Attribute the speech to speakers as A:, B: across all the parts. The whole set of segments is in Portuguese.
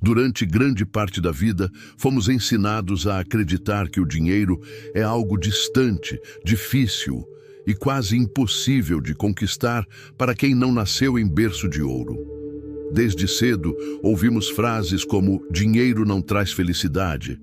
A: Durante grande parte da vida, fomos ensinados a acreditar que o dinheiro é algo distante, difícil e quase impossível de conquistar para quem não nasceu em berço de ouro. Desde cedo, ouvimos frases como dinheiro não traz felicidade,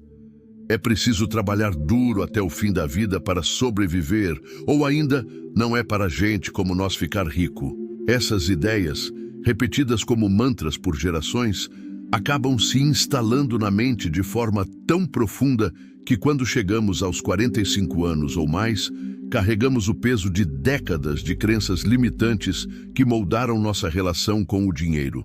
A: é preciso trabalhar duro até o fim da vida para sobreviver, ou ainda, não é para gente como nós ficar rico. Essas ideias, repetidas como mantras por gerações, acabam se instalando na mente de forma tão profunda que quando chegamos aos 45 anos ou mais, carregamos o peso de décadas de crenças limitantes que moldaram nossa relação com o dinheiro.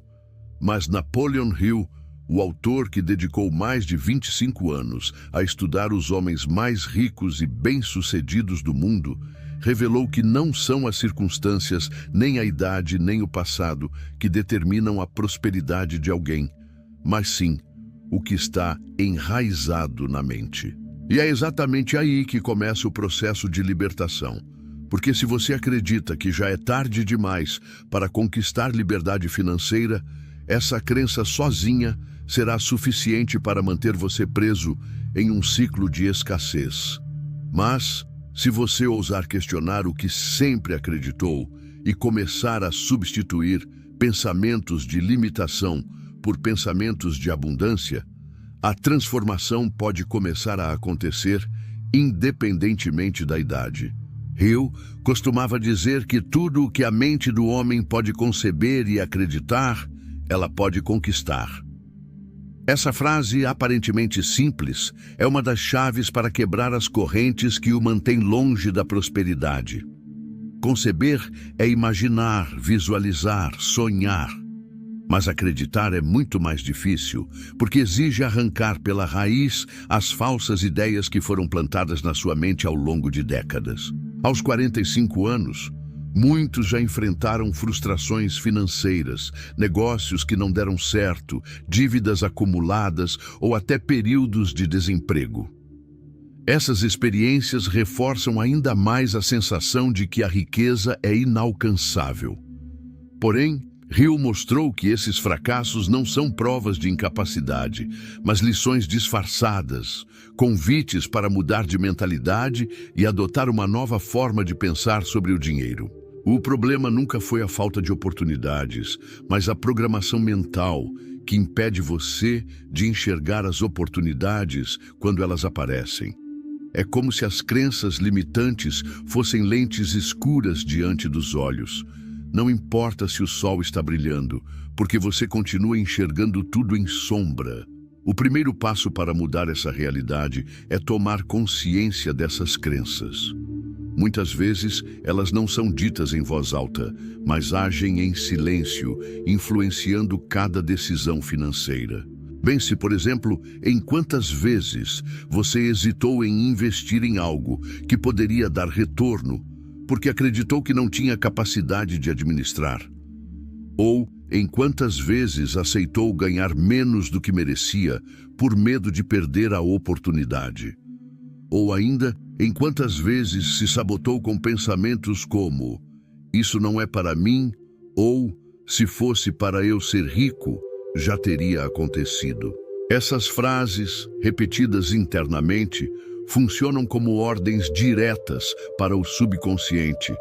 A: Mas Napoleon Hill, o autor que dedicou mais de 25 anos a estudar os homens mais ricos e bem-sucedidos do mundo, revelou que não são as circunstâncias, nem a idade, nem o passado que determinam a prosperidade de alguém, mas sim o que está enraizado na mente. E é exatamente aí que começa o processo de libertação. Porque se você acredita que já é tarde demais para conquistar liberdade financeira, essa crença sozinha será suficiente para manter você preso em um ciclo de escassez. Mas, se você ousar questionar o que sempre acreditou e começar a substituir pensamentos de limitação por pensamentos de abundância, a transformação pode começar a acontecer independentemente da idade. Hill costumava dizer que tudo o que a mente do homem pode conceber e acreditar, ela pode conquistar. Essa frase, aparentemente simples, é uma das chaves para quebrar as correntes que o mantêm longe da prosperidade. Conceber é imaginar, visualizar, sonhar. Mas acreditar é muito mais difícil, porque exige arrancar pela raiz as falsas ideias que foram plantadas na sua mente ao longo de décadas. Aos 45 anos, muitos já enfrentaram frustrações financeiras, negócios que não deram certo, dívidas acumuladas ou até períodos de desemprego. Essas experiências reforçam ainda mais a sensação de que a riqueza é inalcançável. Porém, Hill mostrou que esses fracassos não são provas de incapacidade, mas lições disfarçadas, convites para mudar de mentalidade e adotar uma nova forma de pensar sobre o dinheiro. O problema nunca foi a falta de oportunidades, mas a programação mental que impede você de enxergar as oportunidades quando elas aparecem. É como se as crenças limitantes fossem lentes escuras diante dos olhos. Não importa se o sol está brilhando, porque você continua enxergando tudo em sombra. O primeiro passo para mudar essa realidade é tomar consciência dessas crenças. Muitas vezes, elas não são ditas em voz alta, mas agem em silêncio, influenciando cada decisão financeira. Pense, por exemplo, em quantas vezes você hesitou em investir em algo que poderia dar retorno, porque acreditou que não tinha capacidade de administrar. Ou em quantas vezes aceitou ganhar menos do que merecia por medo de perder a oportunidade. Ou ainda, em quantas vezes se sabotou com pensamentos como isso não é para mim, ou se fosse para eu ser rico, já teria acontecido. Essas frases, repetidas internamente, funcionam como ordens diretas para o subconsciente,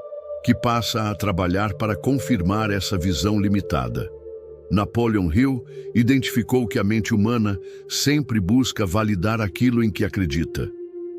A: que passa a trabalhar para confirmar essa visão limitada. Napoleon Hill identificou que a mente humana sempre busca validar aquilo em que acredita.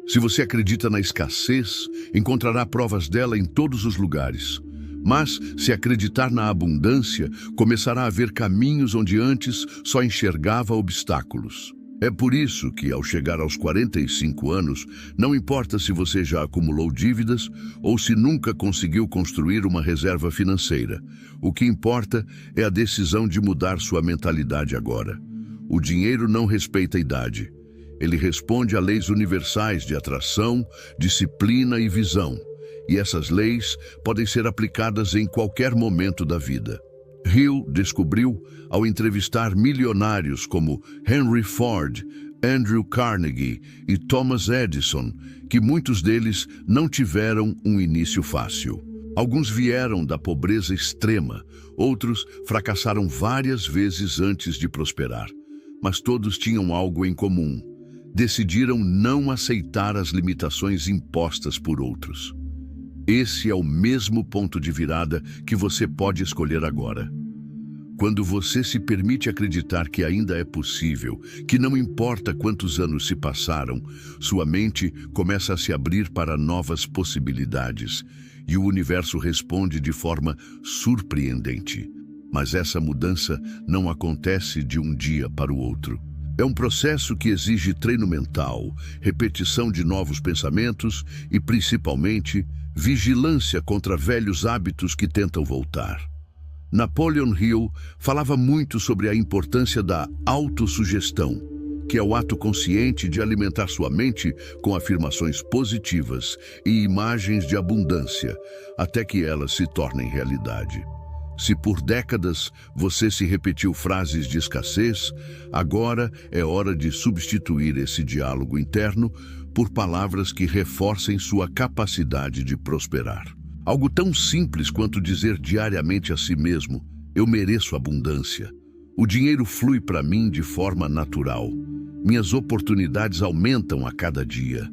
A: Se você acredita na escassez, encontrará provas dela em todos os lugares. Mas, se acreditar na abundância, começará a ver caminhos onde antes só enxergava obstáculos. É por isso que, ao chegar aos 45 anos, não importa se você já acumulou dívidas ou se nunca conseguiu construir uma reserva financeira. O que importa é a decisão de mudar sua mentalidade agora. O dinheiro não respeita a idade. Ele responde a leis universais de atração, disciplina e visão. E essas leis podem ser aplicadas em qualquer momento da vida. Hill descobriu, ao entrevistar milionários como Henry Ford, Andrew Carnegie e Thomas Edison, que muitos deles não tiveram um início fácil. Alguns vieram da pobreza extrema, outros fracassaram várias vezes antes de prosperar. mas todos tinham algo em comum. Decidiram não aceitar as limitações impostas por outros. Esse é o mesmo ponto de virada que você pode escolher agora. Quando você se permite acreditar que ainda é possível, que não importa quantos anos se passaram, sua mente começa a se abrir para novas possibilidades e o universo responde de forma surpreendente. Mas essa mudança não acontece de um dia para o outro. É um processo que exige treino mental, repetição de novos pensamentos e, principalmente, vigilância contra velhos hábitos que tentam voltar. Napoleon Hill falava muito sobre a importância da autossugestão, que é o ato consciente de alimentar sua mente com afirmações positivas e imagens de abundância, até que elas se tornem realidade. Se por décadas você se repetiu frases de escassez, agora é hora de substituir esse diálogo interno por palavras que reforcem sua capacidade de prosperar. Algo tão simples quanto dizer diariamente a si mesmo: eu mereço abundância. O dinheiro flui para mim de forma natural. Minhas oportunidades aumentam a cada dia.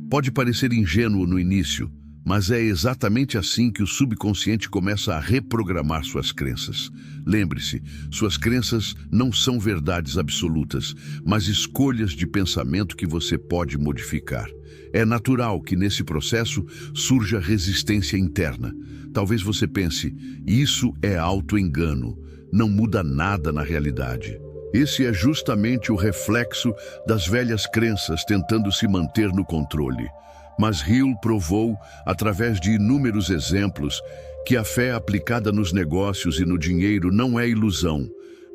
A: Pode parecer ingênuo no início, mas é exatamente assim que o subconsciente começa a reprogramar suas crenças. Lembre-se, suas crenças não são verdades absolutas, mas escolhas de pensamento que você pode modificar. É natural que nesse processo surja resistência interna. Talvez você pense, isso é auto-engano, não muda nada na realidade. Esse é justamente o reflexo das velhas crenças tentando se manter no controle. Mas Hill provou, através de inúmeros exemplos, que a fé aplicada nos negócios e no dinheiro não é ilusão,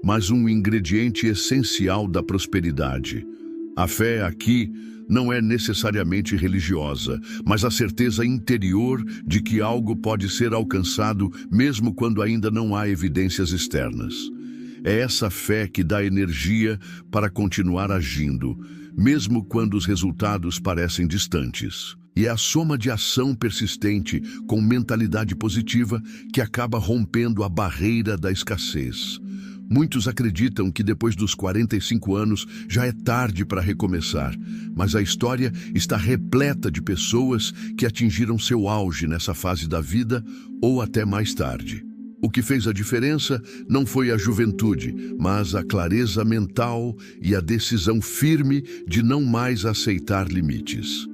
A: mas um ingrediente essencial da prosperidade. A fé aqui não é necessariamente religiosa, mas a certeza interior de que algo pode ser alcançado mesmo quando ainda não há evidências externas. É essa fé que dá energia para continuar agindo, mesmo quando os resultados parecem distantes. E é a soma de ação persistente com mentalidade positiva que acaba rompendo a barreira da escassez. Muitos acreditam que depois dos 45 anos já é tarde para recomeçar, mas a história está repleta de pessoas que atingiram seu auge nessa fase da vida ou até mais tarde. O que fez a diferença não foi a juventude, mas a clareza mental e a decisão firme de não mais aceitar limites.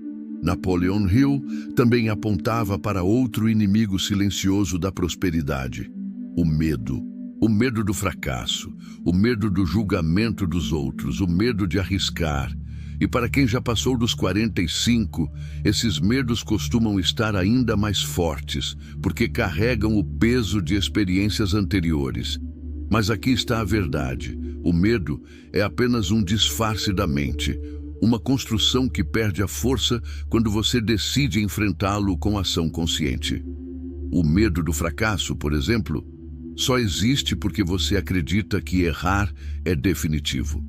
A: Napoleon Hill também apontava para outro inimigo silencioso da prosperidade: o medo. O medo do fracasso, o medo do julgamento dos outros, o medo de arriscar. E para quem já passou dos 45, esses medos costumam estar ainda mais fortes, porque carregam o peso de experiências anteriores. Mas aqui está a verdade: o medo é apenas um disfarce da mente, uma construção que perde a força quando você decide enfrentá-lo com ação consciente. O medo do fracasso, por exemplo, só existe porque você acredita que errar é definitivo.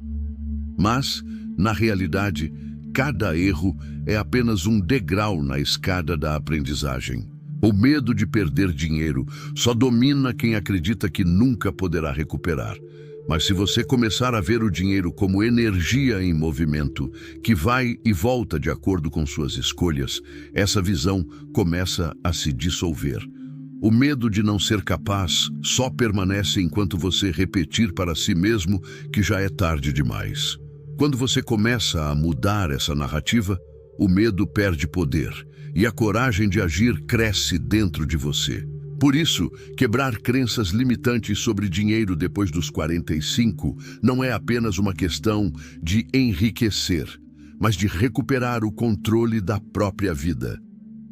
A: Mas, na realidade, cada erro é apenas um degrau na escada da aprendizagem. O medo de perder dinheiro só domina quem acredita que nunca poderá recuperar. Mas se você começar a ver o dinheiro como energia em movimento, que vai e volta de acordo com suas escolhas, essa visão começa a se dissolver. O medo de não ser capaz só permanece enquanto você repetir para si mesmo que já é tarde demais. Quando você começa a mudar essa narrativa, o medo perde poder e a coragem de agir cresce dentro de você. Por isso, quebrar crenças limitantes sobre dinheiro depois dos 45 não é apenas uma questão de enriquecer, mas de recuperar o controle da própria vida.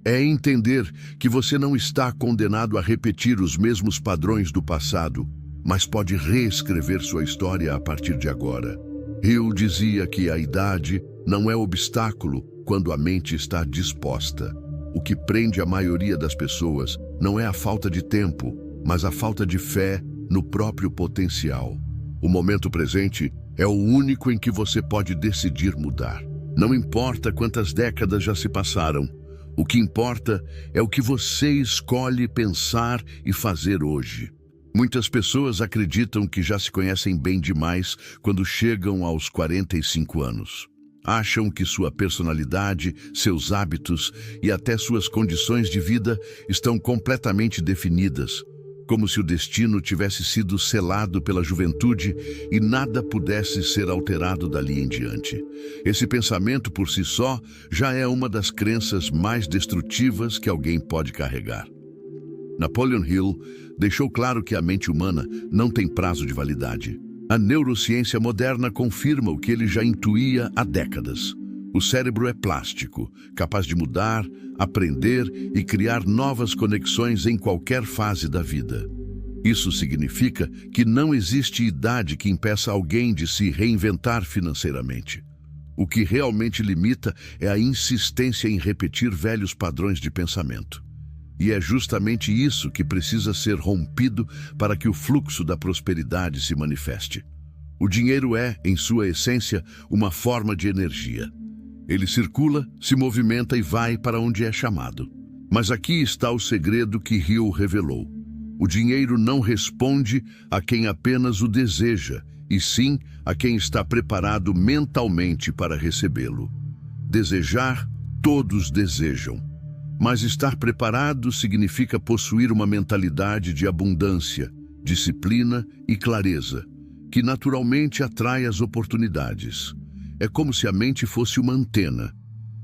A: É entender que você não está condenado a repetir os mesmos padrões do passado, mas pode reescrever sua história a partir de agora. Hill dizia que a idade não é obstáculo quando a mente está disposta. O que prende a maioria das pessoas não é a falta de tempo, mas a falta de fé no próprio potencial. O momento presente é o único em que você pode decidir mudar. Não importa quantas décadas já se passaram, o que importa é o que você escolhe pensar e fazer hoje. Muitas pessoas acreditam que já se conhecem bem demais quando chegam aos 45 anos. Acham que sua personalidade, seus hábitos e até suas condições de vida estão completamente definidas, como se o destino tivesse sido selado pela juventude e nada pudesse ser alterado dali em diante. Esse pensamento por si só já é uma das crenças mais destrutivas que alguém pode carregar. Napoleon Hill deixou claro que a mente humana não tem prazo de validade. A neurociência moderna confirma o que ele já intuía há décadas. O cérebro é plástico, capaz de mudar, aprender e criar novas conexões em qualquer fase da vida. Isso significa que não existe idade que impeça alguém de se reinventar financeiramente. O que realmente limita é a insistência em repetir velhos padrões de pensamento. E é justamente isso que precisa ser rompido para que o fluxo da prosperidade se manifeste. O dinheiro é, em sua essência, uma forma de energia. Ele circula, se movimenta e vai para onde é chamado. Mas aqui está o segredo que Hill revelou. O dinheiro não responde a quem apenas o deseja, e sim a quem está preparado mentalmente para recebê-lo. Desejar, todos desejam. Mas estar preparado significa possuir uma mentalidade de abundância, disciplina e clareza, que naturalmente atrai as oportunidades. É como se a mente fosse uma antena.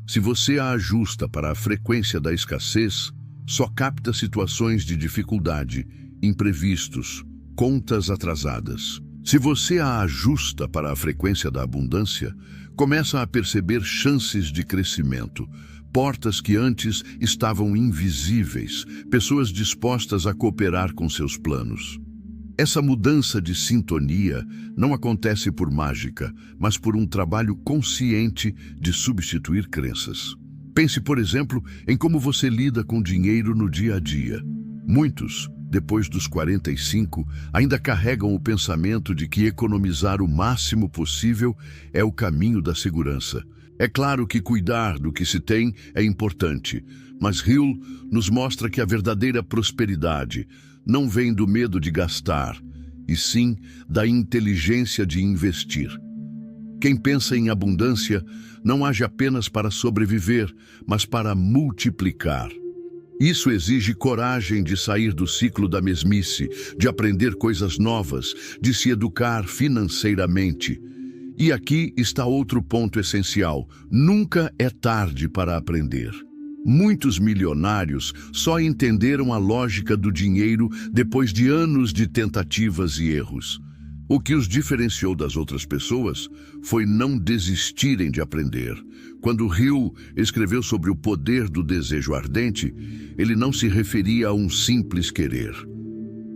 A: Se você a ajusta para a frequência da escassez, só capta situações de dificuldade, imprevistos, contas atrasadas. Se você a ajusta para a frequência da abundância, começa a perceber chances de crescimento, portas que antes estavam invisíveis, pessoas dispostas a cooperar com seus planos. Essa mudança de sintonia não acontece por mágica, mas por um trabalho consciente de substituir crenças. Pense, por exemplo, em como você lida com dinheiro no dia a dia. Muitos, depois dos 45, ainda carregam o pensamento de que economizar o máximo possível é o caminho da segurança. É claro que cuidar do que se tem é importante, mas Hill nos mostra que a verdadeira prosperidade não vem do medo de gastar, e sim da inteligência de investir. Quem pensa em abundância não age apenas para sobreviver, mas para multiplicar. Isso exige coragem de sair do ciclo da mesmice, de aprender coisas novas, de se educar financeiramente. E aqui está outro ponto essencial: nunca é tarde para aprender. Muitos milionários só entenderam a lógica do dinheiro depois de anos de tentativas e erros. O que os diferenciou das outras pessoas foi não desistirem de aprender. Quando Hill escreveu sobre o poder do desejo ardente, ele não se referia a um simples querer.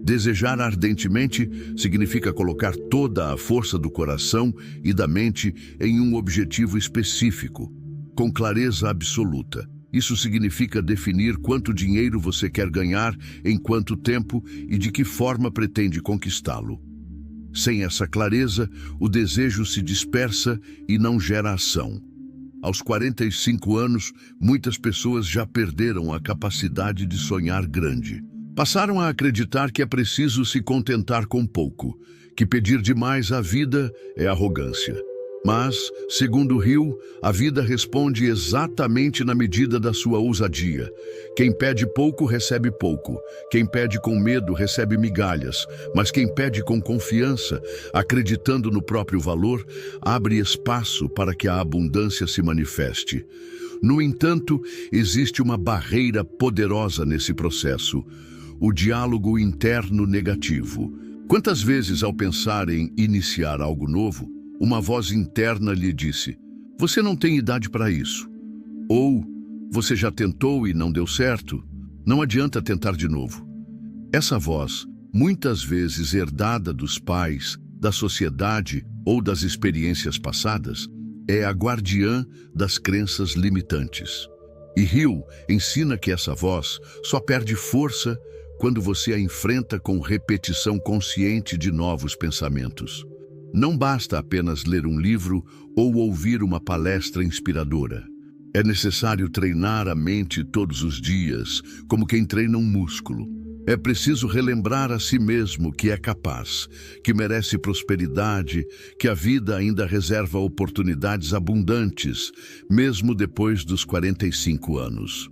A: Desejar ardentemente significa colocar toda a força do coração e da mente em um objetivo específico, com clareza absoluta. Isso significa definir quanto dinheiro você quer ganhar, em quanto tempo e de que forma pretende conquistá-lo. Sem essa clareza, o desejo se dispersa e não gera ação. Aos 45 anos, muitas pessoas já perderam a capacidade de sonhar grande. Passaram a acreditar que é preciso se contentar com pouco, que pedir demais à vida é arrogância. Mas, segundo Hill, a vida responde exatamente na medida da sua ousadia. Quem pede pouco recebe pouco. Quem pede com medo recebe migalhas. Mas quem pede com confiança, acreditando no próprio valor, abre espaço para que a abundância se manifeste. No entanto, existe uma barreira poderosa nesse processo: o diálogo interno negativo. Quantas vezes, ao pensar em iniciar algo novo, uma voz interna lhe disse: "Você não tem idade para isso." Ou, "Você já tentou e não deu certo. Não adianta tentar de novo." Essa voz, muitas vezes herdada dos pais, da sociedade ou das experiências passadas, é a guardiã das crenças limitantes. E Hill ensina que essa voz só perde força quando você a enfrenta com repetição consciente de novos pensamentos. Não basta apenas ler um livro ou ouvir uma palestra inspiradora. É necessário treinar a mente todos os dias, como quem treina um músculo. É preciso relembrar a si mesmo que é capaz, que merece prosperidade, que a vida ainda reserva oportunidades abundantes, mesmo depois dos 45 anos.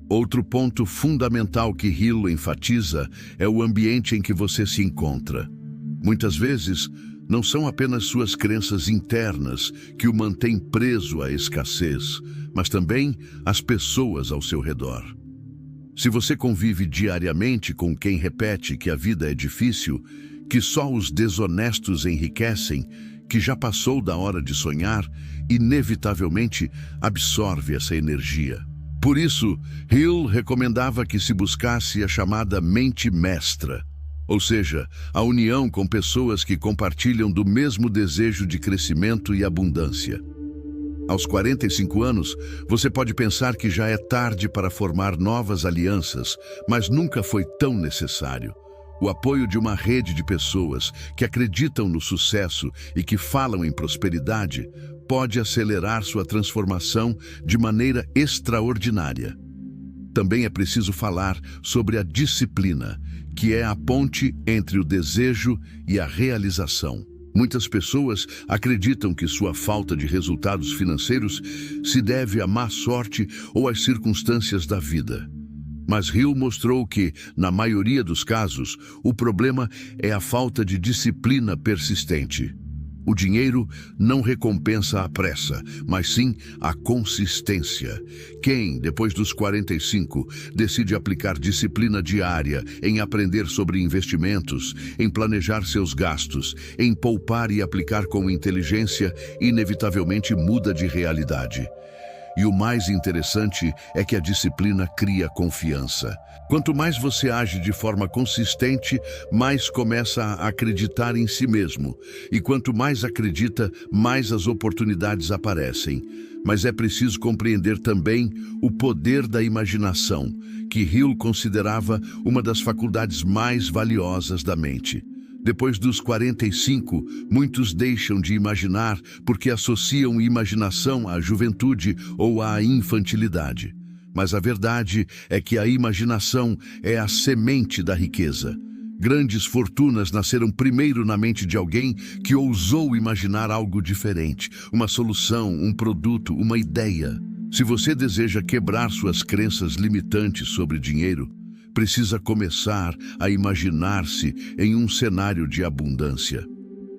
A: Outro ponto fundamental que Hill enfatiza é o ambiente em que você se encontra. Muitas vezes, não são apenas suas crenças internas que o mantêm preso à escassez, mas também as pessoas ao seu redor. Se você convive diariamente com quem repete que a vida é difícil, que só os desonestos enriquecem, que já passou da hora de sonhar, inevitavelmente absorve essa energia. Por isso, Hill recomendava que se buscasse a chamada mente mestra, ou seja, a união com pessoas que compartilham do mesmo desejo de crescimento e abundância. Aos 45 anos, você pode pensar que já é tarde para formar novas alianças, mas nunca foi tão necessário. O apoio de uma rede de pessoas que acreditam no sucesso e que falam em prosperidade pode acelerar sua transformação de maneira extraordinária. Também é preciso falar sobre a disciplina, que é a ponte entre o desejo e a realização. Muitas pessoas acreditam que sua falta de resultados financeiros se deve à má sorte ou às circunstâncias da vida. Mas Hill mostrou que, na maioria dos casos, o problema é a falta de disciplina persistente. O dinheiro não recompensa a pressa, mas sim a consistência. Quem, depois dos 45, decide aplicar disciplina diária em aprender sobre investimentos, em planejar seus gastos, em poupar e aplicar com inteligência, inevitavelmente muda de realidade. E o mais interessante é que a disciplina cria confiança. Quanto mais você age de forma consistente, mais começa a acreditar em si mesmo. E quanto mais acredita, mais as oportunidades aparecem. Mas é preciso compreender também o poder da imaginação, que Hill considerava uma das faculdades mais valiosas da mente. Depois dos 45, muitos deixam de imaginar porque associam imaginação à juventude ou à infantilidade. Mas a verdade é que a imaginação é a semente da riqueza. Grandes fortunas nasceram primeiro na mente de alguém que ousou imaginar algo diferente, uma solução, um produto, uma ideia. Se você deseja quebrar suas crenças limitantes sobre dinheiro, precisa começar a imaginar-se em um cenário de abundância.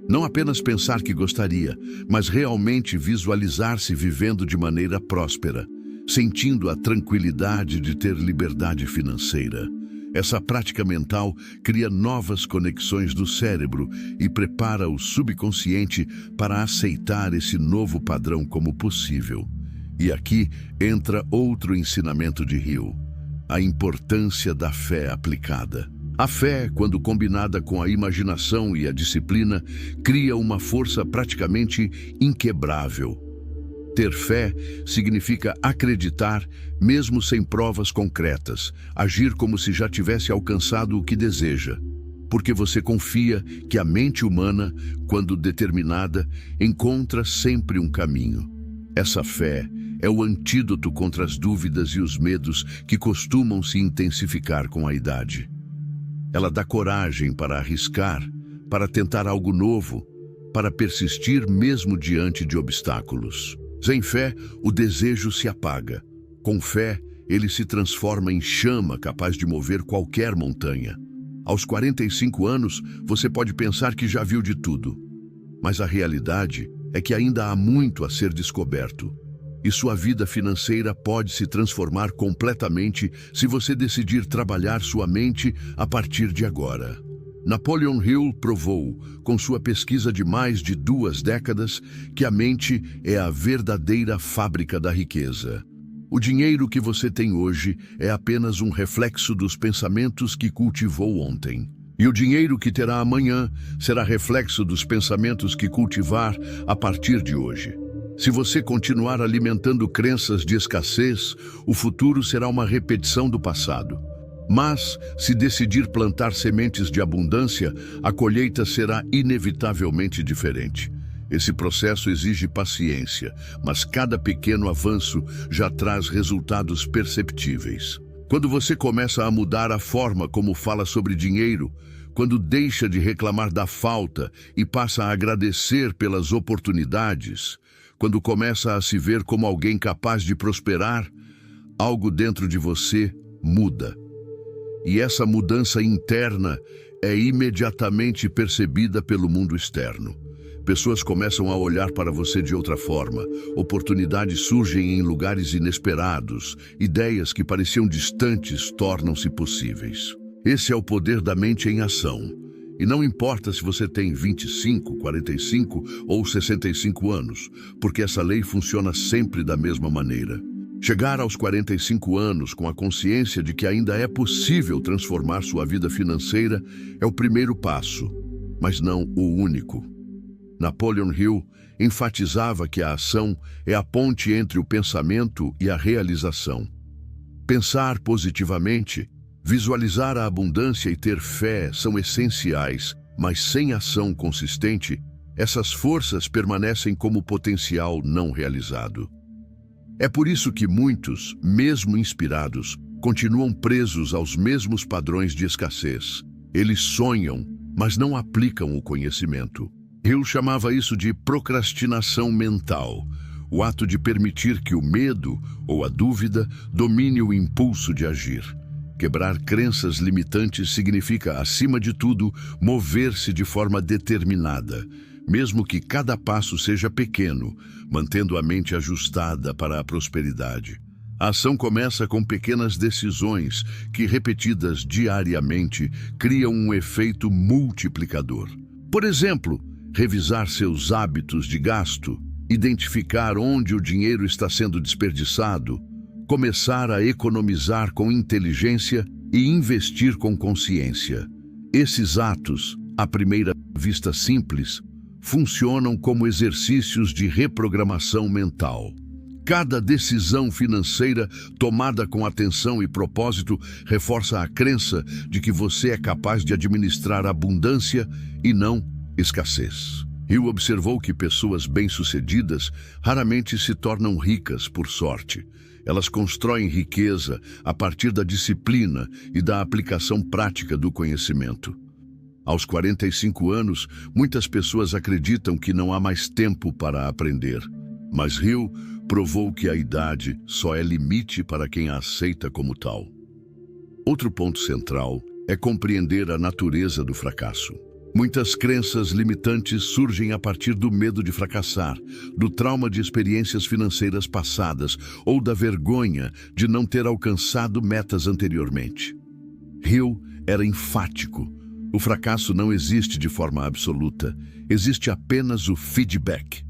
A: Não apenas pensar que gostaria, mas realmente visualizar-se vivendo de maneira próspera, sentindo a tranquilidade de ter liberdade financeira. Essa prática mental cria novas conexões do cérebro e prepara o subconsciente para aceitar esse novo padrão como possível. E aqui entra outro ensinamento de Hill: a importância da fé aplicada. A fé, quando combinada com a imaginação e a disciplina, cria uma força praticamente inquebrável. Ter fé significa acreditar, mesmo sem provas concretas, agir como se já tivesse alcançado o que deseja, porque você confia que a mente humana, quando determinada, encontra sempre um caminho. Essa fé é o antídoto contra as dúvidas e os medos que costumam se intensificar com a idade. Ela dá coragem para arriscar, para tentar algo novo, para persistir mesmo diante de obstáculos. Sem fé, o desejo se apaga. Com fé, ele se transforma em chama capaz de mover qualquer montanha. Aos 45 anos, você pode pensar que já viu de tudo, mas a realidade é que ainda há muito a ser descoberto. E sua vida financeira pode se transformar completamente se você decidir trabalhar sua mente a partir de agora. Napoleon Hill provou, com sua pesquisa de mais de 2 décadas, que a mente é a verdadeira fábrica da riqueza. O dinheiro que você tem hoje é apenas um reflexo dos pensamentos que cultivou ontem. E o dinheiro que terá amanhã será reflexo dos pensamentos que cultivar a partir de hoje. Se você continuar alimentando crenças de escassez, o futuro será uma repetição do passado. Mas, se decidir plantar sementes de abundância, a colheita será inevitavelmente diferente. Esse processo exige paciência, mas cada pequeno avanço já traz resultados perceptíveis. Quando você começa a mudar a forma como fala sobre dinheiro, quando deixa de reclamar da falta e passa a agradecer pelas oportunidades, quando começa a se ver como alguém capaz de prosperar, algo dentro de você muda. E essa mudança interna é imediatamente percebida pelo mundo externo. Pessoas começam a olhar para você de outra forma. Oportunidades surgem em lugares inesperados. Ideias que pareciam distantes tornam-se possíveis. Esse é o poder da mente em ação. E não importa se você tem 25, 45 ou 65 anos, porque essa lei funciona sempre da mesma maneira. Chegar aos 45 anos com a consciência de que ainda é possível transformar sua vida financeira é o primeiro passo, mas não o único. Napoleon Hill enfatizava que a ação é a ponte entre o pensamento e a realização. Pensar positivamente, visualizar a abundância e ter fé são essenciais, mas sem ação consistente, essas forças permanecem como potencial não realizado. É por isso que muitos, mesmo inspirados, continuam presos aos mesmos padrões de escassez. Eles sonham, mas não aplicam o conhecimento. Hill chamava isso de procrastinação mental, o ato de permitir que o medo ou a dúvida domine o impulso de agir. Quebrar crenças limitantes significa, acima de tudo, mover-se de forma determinada, mesmo que cada passo seja pequeno, mantendo a mente ajustada para a prosperidade. A ação começa com pequenas decisões que, repetidas diariamente, criam um efeito multiplicador. Por exemplo, revisar seus hábitos de gasto, identificar onde o dinheiro está sendo desperdiçado, começar a economizar com inteligência e investir com consciência. Esses atos, à primeira vista simples, funcionam como exercícios de reprogramação mental. Cada decisão financeira tomada com atenção e propósito reforça a crença de que você é capaz de administrar abundância e não escassez. Hill observou que pessoas bem-sucedidas raramente se tornam ricas por sorte. Elas constroem riqueza a partir da disciplina e da aplicação prática do conhecimento. Aos 45 anos, muitas pessoas acreditam que não há mais tempo para aprender. Mas Hill provou que a idade só é limite para quem a aceita como tal. Outro ponto central é compreender a natureza do fracasso. Muitas crenças limitantes surgem a partir do medo de fracassar, do trauma de experiências financeiras passadas ou da vergonha de não ter alcançado metas anteriormente. Hill era enfático. O fracasso não existe de forma absoluta, existe apenas o feedback.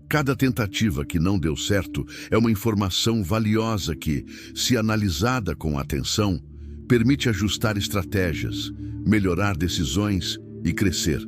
A: Cada tentativa que não deu certo é uma informação valiosa que, se analisada com atenção, permite ajustar estratégias, melhorar decisões e crescer.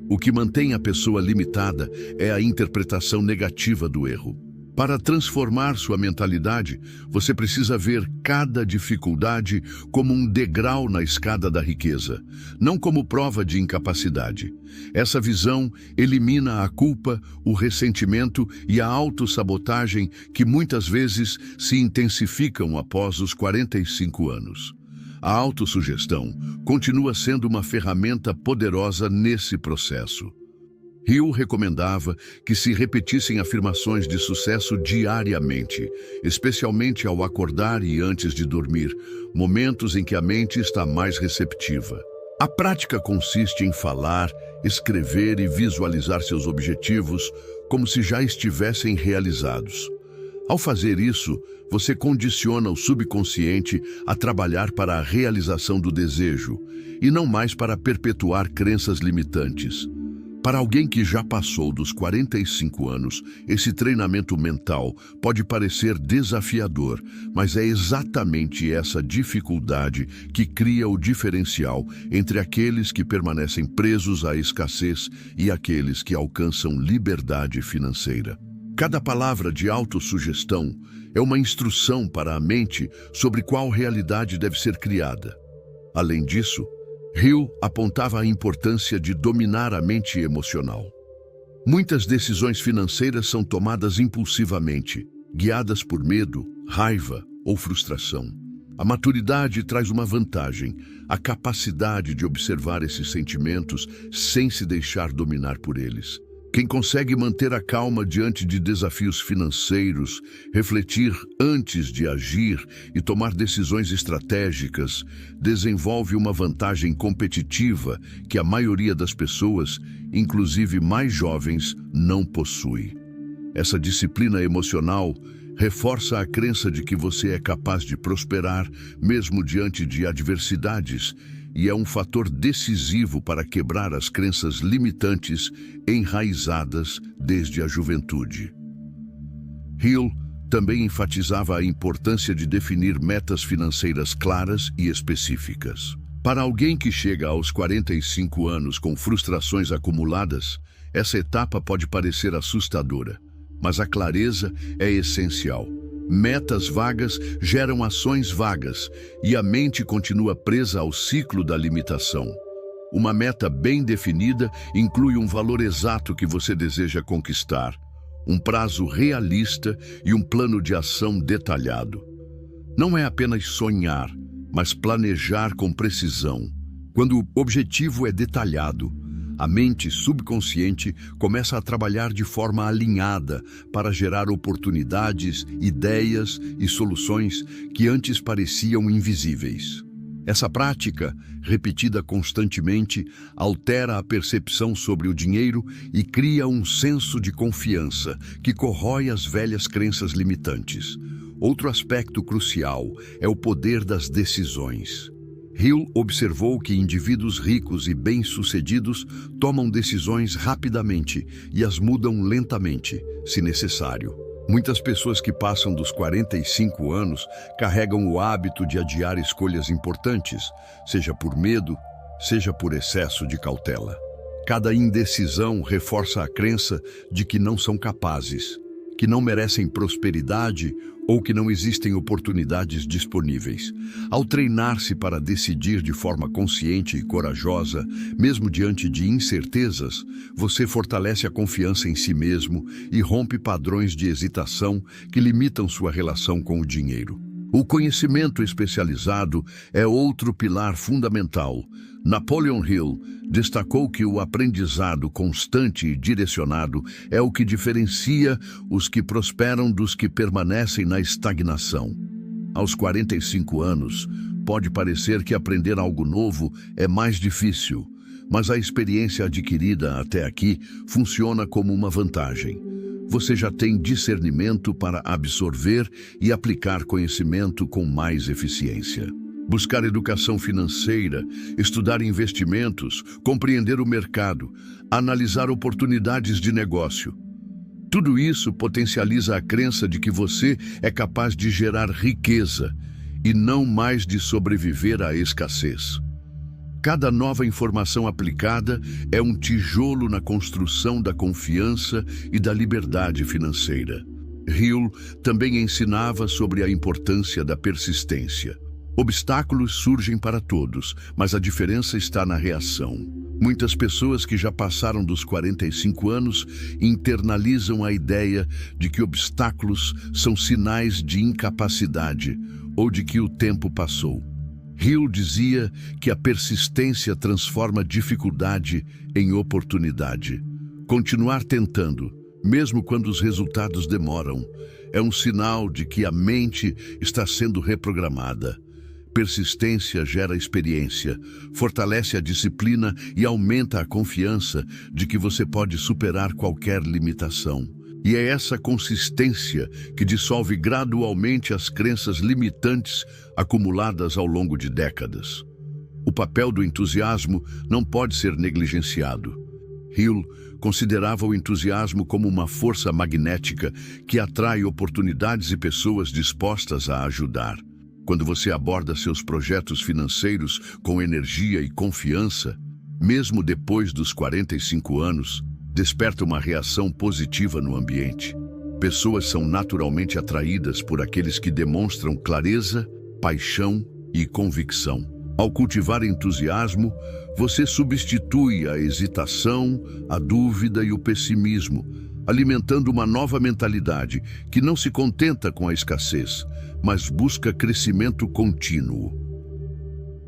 A: O que mantém a pessoa limitada é a interpretação negativa do erro. Para transformar sua mentalidade, você precisa ver cada dificuldade como um degrau na escada da riqueza, não como prova de incapacidade. Essa visão elimina a culpa, o ressentimento e a autossabotagem que muitas vezes se intensificam após os 45 anos. A autossugestão continua sendo uma ferramenta poderosa nesse processo. Hill recomendava que se repetissem afirmações de sucesso diariamente, especialmente ao acordar e antes de dormir, momentos em que a mente está mais receptiva. A prática consiste em falar, escrever e visualizar seus objetivos como se já estivessem realizados. Ao fazer isso, você condiciona o subconsciente a trabalhar para a realização do desejo, e não mais para perpetuar crenças limitantes. Para alguém que já passou dos 45 anos, esse treinamento mental pode parecer desafiador, mas é exatamente essa dificuldade que cria o diferencial entre aqueles que permanecem presos à escassez e aqueles que alcançam liberdade financeira. Cada palavra de autossugestão é uma instrução para a mente sobre qual realidade deve ser criada. Além disso, Hill apontava a importância de dominar a mente emocional. Muitas decisões financeiras são tomadas impulsivamente, guiadas por medo, raiva ou frustração. A maturidade traz uma vantagem, a capacidade de observar esses sentimentos sem se deixar dominar por eles. Quem consegue manter a calma diante de desafios financeiros, refletir antes de agir e tomar decisões estratégicas, desenvolve uma vantagem competitiva que a maioria das pessoas, inclusive mais jovens, não possui. Essa disciplina emocional reforça a crença de que você é capaz de prosperar mesmo diante de adversidades e é um fator decisivo para quebrar as crenças limitantes enraizadas desde a juventude. Hill também enfatizava a importância de definir metas financeiras claras e específicas. Para alguém que chega aos 45 anos com frustrações acumuladas, essa etapa pode parecer assustadora. Mas a clareza é essencial. Metas vagas geram ações vagas e a mente continua presa ao ciclo da limitação. Uma meta bem definida inclui um valor exato que você deseja conquistar, um prazo realista e um plano de ação detalhado. Não é apenas sonhar, mas planejar com precisão. Quando o objetivo é detalhado, a mente subconsciente começa a trabalhar de forma alinhada para gerar oportunidades, ideias e soluções que antes pareciam invisíveis. Essa prática, repetida constantemente, altera a percepção sobre o dinheiro e cria um senso de confiança que corrói as velhas crenças limitantes. Outro aspecto crucial é o poder das decisões. Hill observou que indivíduos ricos e bem-sucedidos tomam decisões rapidamente e as mudam lentamente, se necessário. Muitas pessoas que passam dos 45 anos carregam o hábito de adiar escolhas importantes, seja por medo, seja por excesso de cautela. Cada indecisão reforça a crença de que não são capazes, que não merecem prosperidade ou que não existem oportunidades disponíveis. Ao treinar-se para decidir de forma consciente e corajosa, mesmo diante de incertezas, você fortalece a confiança em si mesmo e rompe padrões de hesitação que limitam sua relação com o dinheiro. O conhecimento especializado é outro pilar fundamental. Napoleon Hill destacou que o aprendizado constante e direcionado é o que diferencia os que prosperam dos que permanecem na estagnação. Aos 45 anos, pode parecer que aprender algo novo é mais difícil, mas a experiência adquirida até aqui funciona como uma vantagem. Você já tem discernimento para absorver e aplicar conhecimento com mais eficiência. Buscar educação financeira, estudar investimentos, compreender o mercado, analisar oportunidades de negócio. Tudo isso potencializa a crença de que você é capaz de gerar riqueza e não mais de sobreviver à escassez. Cada nova informação aplicada é um tijolo na construção da confiança e da liberdade financeira. Hill também ensinava sobre a importância da persistência. Obstáculos surgem para todos, mas a diferença está na reação. Muitas pessoas que já passaram dos 45 anos internalizam a ideia de que obstáculos são sinais de incapacidade ou de que o tempo passou. Hill dizia que a persistência transforma dificuldade em oportunidade. Continuar tentando, mesmo quando os resultados demoram, é um sinal de que a mente está sendo reprogramada. Persistência gera experiência, fortalece a disciplina e aumenta a confiança de que você pode superar qualquer limitação. E é essa consistência que dissolve gradualmente as crenças limitantes acumuladas ao longo de décadas. O papel do entusiasmo não pode ser negligenciado. Hill considerava o entusiasmo como uma força magnética que atrai oportunidades e pessoas dispostas a ajudar. Quando você aborda seus projetos financeiros com energia e confiança, mesmo depois dos 45 anos, desperta uma reação positiva no ambiente. Pessoas são naturalmente atraídas por aqueles que demonstram clareza, paixão e convicção. Ao cultivar entusiasmo, você substitui a hesitação, a dúvida e o pessimismo, alimentando uma nova mentalidade que não se contenta com a escassez, mas busca crescimento contínuo.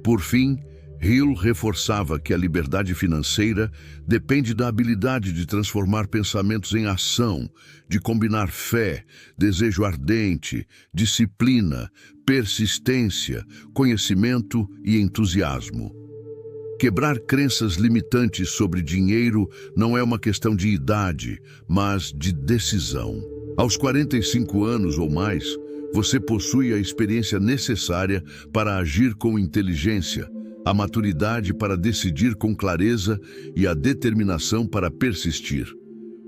A: Por fim, Hill reforçava que a liberdade financeira depende da habilidade de transformar pensamentos em ação, de combinar fé, desejo ardente, disciplina, persistência, conhecimento e entusiasmo. Quebrar crenças limitantes sobre dinheiro não é uma questão de idade, mas de decisão. Aos 45 anos ou mais, você possui a experiência necessária para agir com inteligência, a maturidade para decidir com clareza e a determinação para persistir.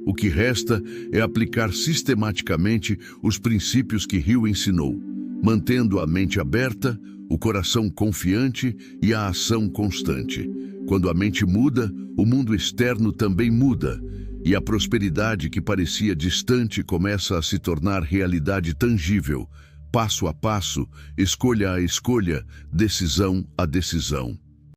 A: O que resta é aplicar sistematicamente os princípios que Hill ensinou, mantendo a mente aberta, o coração confiante e a ação constante. Quando a mente muda, o mundo externo também muda, e a prosperidade que parecia distante começa a se tornar realidade tangível, passo a passo, escolha a escolha, decisão a decisão.